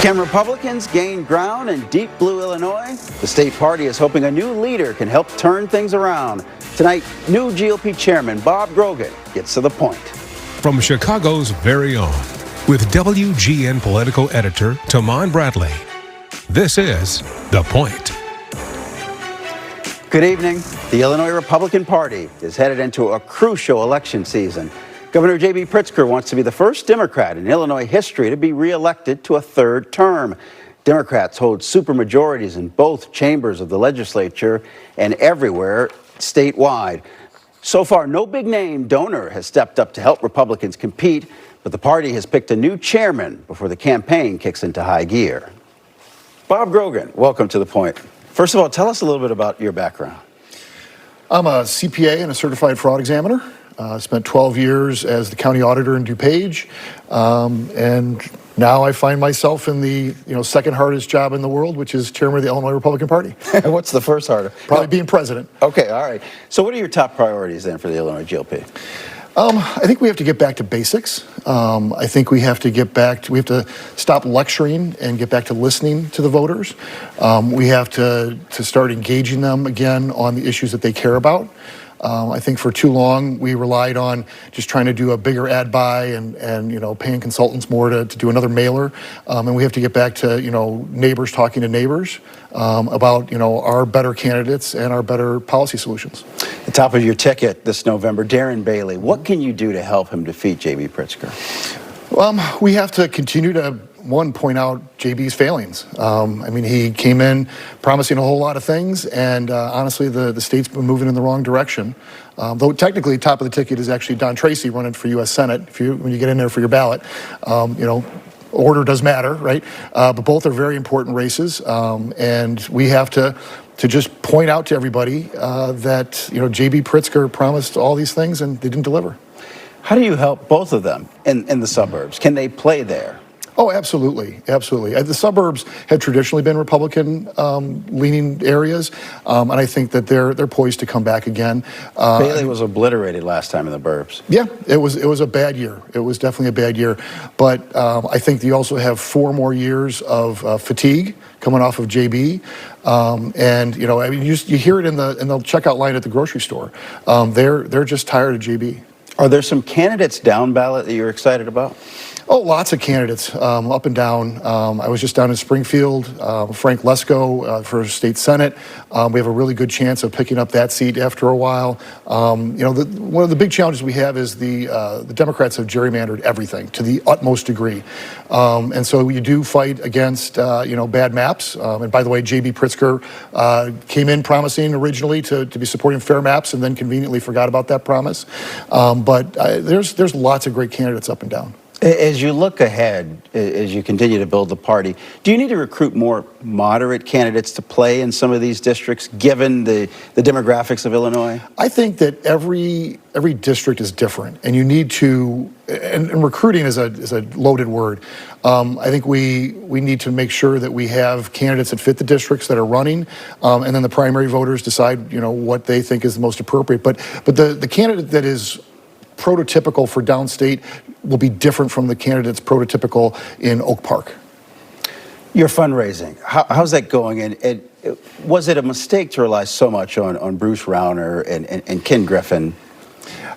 Can Republicans gain ground in deep blue Illinois? The state party is hoping a new leader can help turn things around. Tonight, new GOP chairman Bob Grogan gets to the point. From Chicago's very own, with WGN political editor Taman Bradley, this is The Point. Good evening. The Illinois Republican Party is headed into a crucial election season. Governor J.B. Pritzker wants to be the first Democrat in Illinois history to be reelected to a third term. Democrats hold supermajorities in both chambers of the legislature and everywhere statewide. So far, no big-name donor has stepped up to help Republicans compete, but the party has picked a new chairman before the campaign kicks into high gear. Bob Grogan, welcome to The Point. First of all, tell us a little bit about your background. I'm a CPA and a certified fraud examiner. Spent 12 years as the county auditor in DuPage, and now I find myself in the second hardest job in the world, which is chairman of the Illinois Republican Party. What's the first harder? Probably being president. Okay, all right. So what are your top priorities then for the Illinois GOP? I think we have to get back to basics. I think we have to stop lecturing and get back to listening to the voters. We have to start engaging them again on the issues that they care about. I think for too long we relied on just trying to do a bigger ad buy and paying consultants more to do another mailer, and we have to get back to neighbors talking to neighbors about our better candidates and our better policy solutions. The top of your ticket this November, Darren Bailey. What can you do to help him defeat J.B. Pritzker? We have to continue to point out JB's failings. He came in promising a whole lot of things, and honestly, the state's been moving in the wrong direction. Though technically, top of the ticket is actually Don Tracy running for U.S. Senate. When you get in there for your ballot, order does matter, right? But both are very important races, and we have to just point out to everybody that J.B. Pritzker promised all these things and they didn't deliver. How do you help both of them in the suburbs? Can they play there? Oh, absolutely, absolutely. The suburbs have traditionally been Republican-leaning areas, and I think that they're poised to come back again. Bailey was obliterated last time in the burbs. Yeah, it was a bad year. It was definitely a bad year, but I think you also have 4 more years of fatigue coming off of JB, and you hear it in the checkout line at the grocery store. They're just tired of JB. Are there some candidates down ballot that you're excited about? Oh, lots of candidates up and down. I was just down in Springfield, Frank Lesko for state senate. We have a really good chance of picking up that seat after a while. One of the big challenges we have is the Democrats have gerrymandered everything to the utmost degree. And so you do fight against, bad maps. And by the way, J.B. Pritzker came in promising originally to be supporting fair maps and then conveniently forgot about that promise. But there's lots of great candidates up and down. As you look ahead, as you continue to build the party, do you need to recruit more moderate candidates to play in some of these districts, given the demographics of Illinois? I think that every district is different, and you need to, and recruiting is a loaded word. I think we need to make sure that we have candidates that fit the districts that are running, and then the primary voters decide, what they think is the most appropriate. But the candidate that is prototypical for downstate will be different from the candidates prototypical in Oak Park. Your fundraising, how's that going? And was it a mistake to rely so much on Bruce Rauner and Ken Griffin?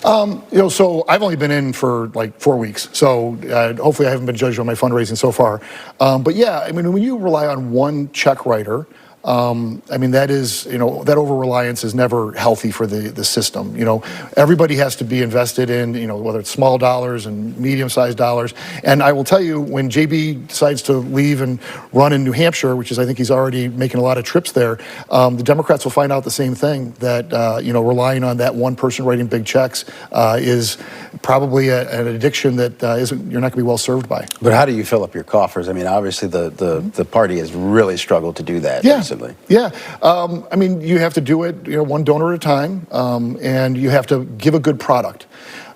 So I've only been in for like 4 weeks, so hopefully I haven't been judged on my fundraising so far. But yeah, when you rely on one check writer, that is, that over-reliance is never healthy for the system. Everybody has to be invested in, whether it's small dollars and medium-sized dollars. And I will tell you, when JB decides to leave and run in New Hampshire, which is, I think he's already making a lot of trips there, the Democrats will find out the same thing, that, relying on that one person writing big checks is probably an addiction that you're not going to be well served by. But how do you fill up your coffers? Obviously the party has really struggled to do that recently. Yeah, you have to do it, one donor at a time, and you have to give a good product.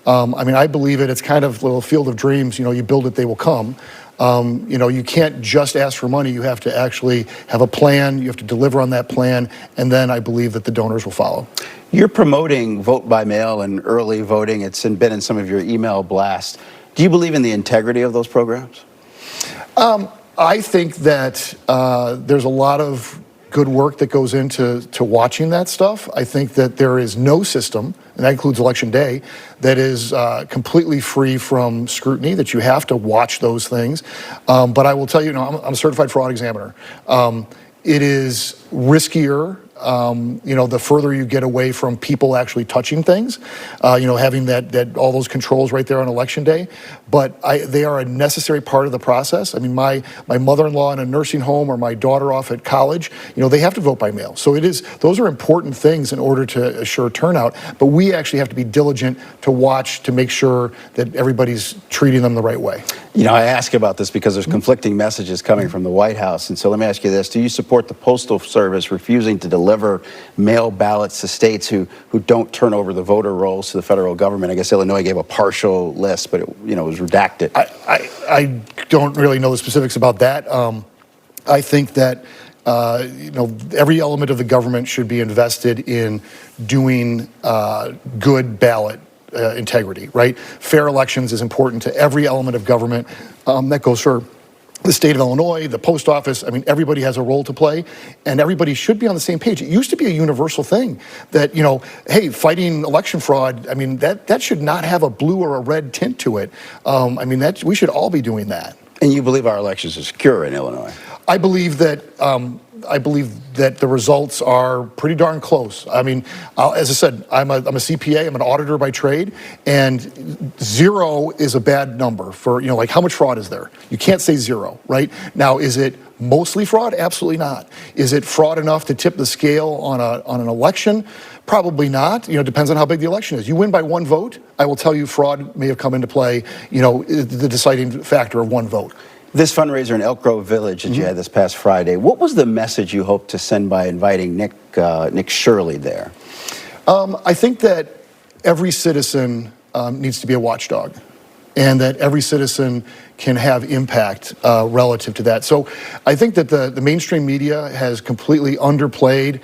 I believe it's kind of a little field of dreams. You build it, they will come. You can't just ask for money. You have to actually have a plan. You have to deliver on that plan, and then I believe that the donors will follow. You're promoting vote by mail and early voting. It's been in some of your email blasts. Do you believe in the integrity of those programs? I think that there's a lot of good work that goes into watching that stuff. I think that there is no system, and that includes Election Day, that is completely free from scrutiny, that you have to watch those things. But I will tell you, I'm a certified fraud examiner. It is riskier, the further you get away from people actually touching things, having that all those controls right there on Election Day. But they are a necessary part of the process. I mean, my mother-in-law in a nursing home or my daughter off at college, they have to vote by mail. So those are important things in order to assure turnout. But we actually have to be diligent to watch to make sure that everybody's treating them the right way. I ask about this because there's conflicting messages coming from the White House. And so let me ask you this. Do you support the Postal Service refusing to deliver mail ballots to states who don't turn over the voter rolls to the federal government? I guess Illinois gave a partial list, but it was redacted. I don't really know the specifics about that. I think that every element of the government should be invested in doing good ballot integrity, right? Fair elections is important to every element of government. That goes for the state of Illinois, the post office. I mean, everybody has a role to play, and everybody should be on the same page. It used to be a universal thing that, hey, fighting election fraud, I mean, that should not have a blue or a red tint to it. We should all be doing that. And you believe our elections are secure in Illinois? I believe that the results are pretty darn close. I mean, as I said, I'm a CPA, I'm an auditor by trade, and 0 is a bad number for, like how much fraud is there? You can't say 0, right? Now, is it mostly fraud? Absolutely not. Is it fraud enough to tip the scale on an election? Probably not. It depends on how big the election is. You win by 1 vote, I will tell you fraud may have come into play, the deciding factor of 1 vote. This fundraiser in Elk Grove Village that you had this past Friday, what was the message you hoped to send by inviting Nick Shirley there? I think that every citizen needs to be a watchdog, and that every citizen can have impact relative to that. So I think that the mainstream media has completely underplayed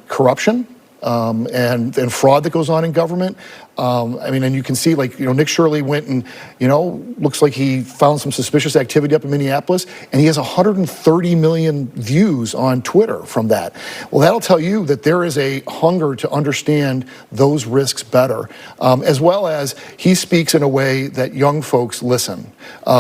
corruption and fraud that goes on in government. And you can see, Nick Shirley went and, looks like he found some suspicious activity up in Minneapolis, and he has 130 million views on Twitter from that. Well, that'll tell you that there is a hunger to understand those risks better, as well as he speaks in a way that young folks listen,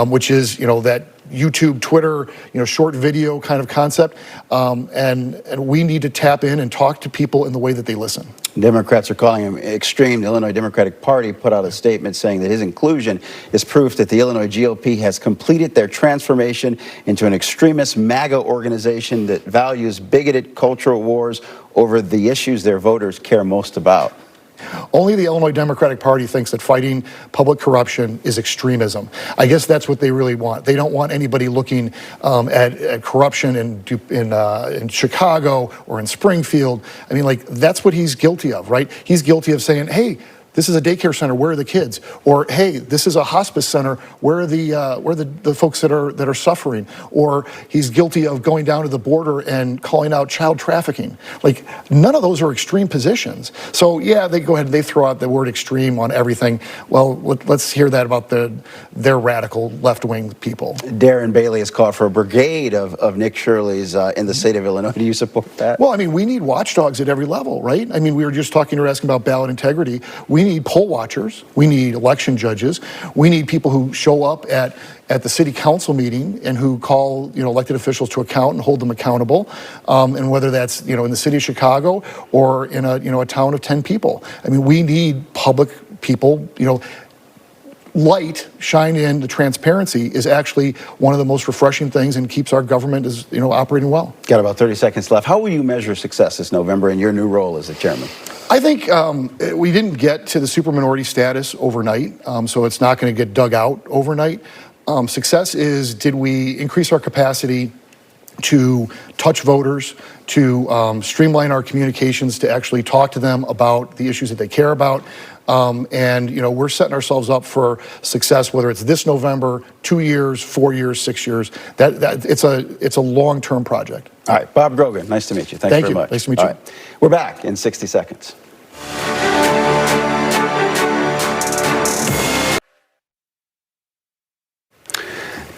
which is, that YouTube, Twitter, short video kind of concept, and we need to tap in and talk to people in the way that they listen. Democrats are calling him extreme. The Illinois Democratic Party put out a statement saying that his inclusion is proof that the Illinois GOP has completed their transformation into an extremist MAGA organization that values bigoted cultural wars over the issues their voters care most about. Only the Illinois Democratic Party thinks that fighting public corruption is extremism. I guess that's what they really want. They don't want anybody looking at corruption in Chicago or in Springfield. I mean, that's what he's guilty of, right? He's guilty of saying, hey, this is a daycare center, where are the kids? Or, hey, this is a hospice center, where are the folks that are suffering? Or he's guilty of going down to the border and calling out child trafficking. None of those are extreme positions. So yeah, they go ahead and they throw out the word extreme on everything. Well, let's hear that about their radical left-wing people. Darren Bailey has called for a brigade of Nick Shirleys in the state of Illinois. Do you support that? Well, we need watchdogs at every level, right? We were just talking, you were asking about ballot integrity. We need poll watchers. We need election judges. We need people who show up at the city council meeting and who call elected officials to account and hold them accountable. And whether that's in the city of Chicago or in a town of 10 people. We need public people. Light shine in. The transparency is actually one of the most refreshing things and keeps our government operating well. Got about 30 seconds left. How will you measure success this November in your new role as the chairman? I think we didn't get to the supermajority status overnight, so it's not going to get dug out overnight. Success is, did we increase our capacity to touch voters, to streamline our communications, to actually talk to them about the issues that they care about? We're setting ourselves up for success, whether it's this November, 2 years, 4 years, 6 years. It's a long-term project. All right, Bob Grogan, nice to meet you. Thanks very much. Nice to meet you. All right. We're back in 60 seconds.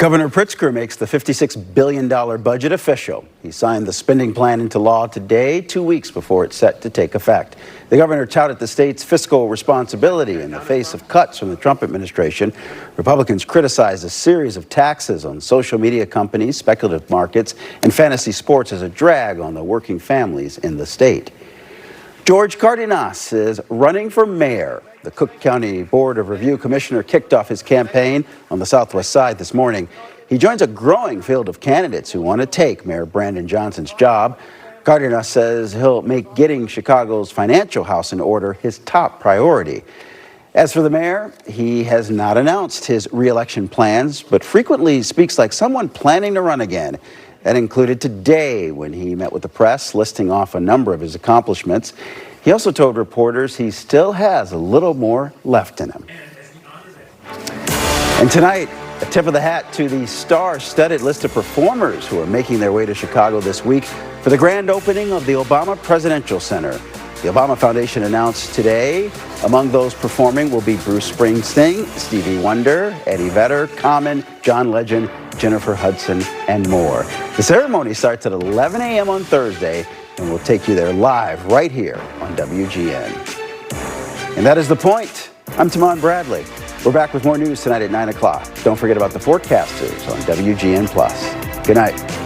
Governor Pritzker makes the $56 billion budget official. He signed the spending plan into law today, 2 weeks before it's set to take effect. The governor touted the state's fiscal responsibility in the face of cuts from the Trump administration. Republicans criticized a series of taxes on social media companies, speculative markets, and fantasy sports as a drag on the working families in the state. George Cardenas is running for mayor. The Cook County Board of Review commissioner kicked off his campaign on the southwest side this morning. He joins a growing field of candidates who want to take Mayor Brandon Johnson's job. Cardenas says he'll make getting Chicago's financial house in order his top priority. As for the mayor, he has not announced his re-election plans, but frequently speaks like someone planning to run again. That included today when he met with the press, listing off a number of his accomplishments. He also told reporters he still has a little more left in him. And tonight, a tip of the hat to the star-studded list of performers who are making their way to Chicago this week for the grand opening of the Obama Presidential Center. The Obama Foundation announced today among those performing will be Bruce Springsteen, Stevie Wonder, Eddie Vedder, Common, John Legend, Jennifer Hudson, and more. The ceremony starts at 11 a.m. on Thursday, and we'll take you there live right here on WGN. And that is The Point. I'm Tamon Bradley. We're back with more news tonight at 9 o'clock. Don't forget about the forecasters on WGN+. Good night.